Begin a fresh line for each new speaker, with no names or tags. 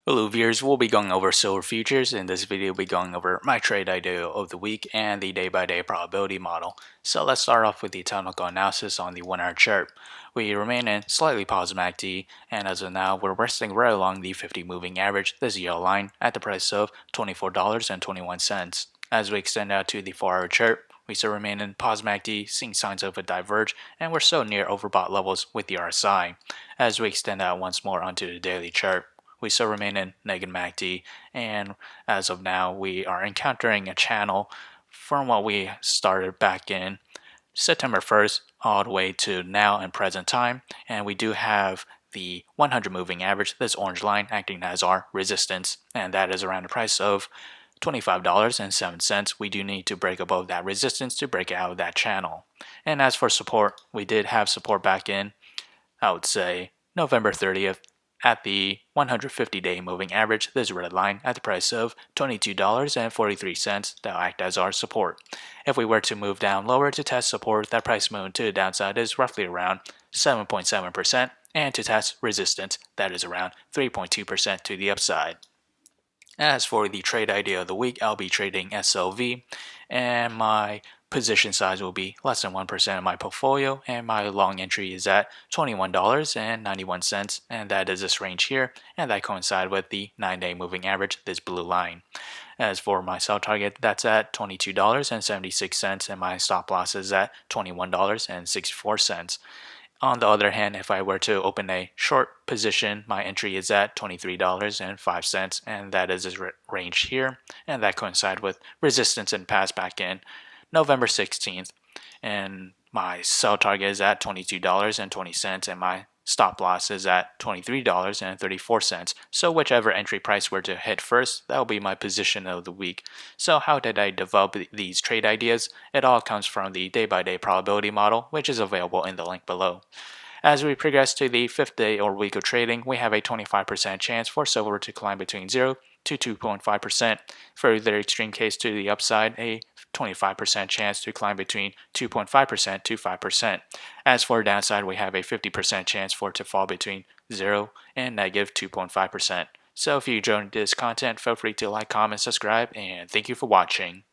Hello viewers, we'll be going over silver futures. In this video, we'll be going over my trade idea of the week and the day-by-day probability model. So let's start off with the technical analysis on the 1 hour chart. We remain in slightly positive MACD, and as of now, we're resting right along the 50 moving average, this yellow line, at the price of $24.21. As we extend out to the 4 hour chart, we still remain in positive MACD, seeing signs of a diverge, and we're still near overbought levels with the RSI. As we extend out once more onto the daily chart, we still remain in negative MACD, and as of now, we are encountering a channel from what we started back in September 1st all the way to now and present time, and we do have the 100 moving average, this orange line, acting as our resistance, and that is around the price of $25.07. We do need to break above that resistance to break out of that channel. And as for support, we did have support back in, I would say, November 30th, at the 150-day moving average, this red line at the price of $22.43 that will act as our support. If we were to move down lower to test support, that price movement to the downside is roughly around 7.7%, and to test resistance, that is around 3.2% to the upside. As for the trade idea of the week, I'll be trading SLV, and my position size will be less than 1% of my portfolio, and my long entry is at $21.91, and that is this range here, and that coincides with the 9-day moving average, this blue line. As for my sell target, that's at $22.76, and my stop loss is at $21.64. On the other hand, if I were to open a short position, my entry is at $23.05, and that is this range here, and that coincides with resistance and pass back in November 16th, and my sell target is at $22.20, and my stop loss is at $23.34. So whichever entry price were to hit first, that will be my position of the week. So how did I develop these trade ideas? It all comes from the day-by-day probability model, which is available in the link below. As we progress to the 5th day or week of trading, we have a 25% chance for silver to climb between 0 to 2.5%. For the extreme case to the upside, a 25% chance to climb between 2.5% to 5%. As for downside, we have a 50% chance for it to fall between 0 and negative 2.5%. So if you enjoyed this content, feel free to like, comment, subscribe, and thank you for watching.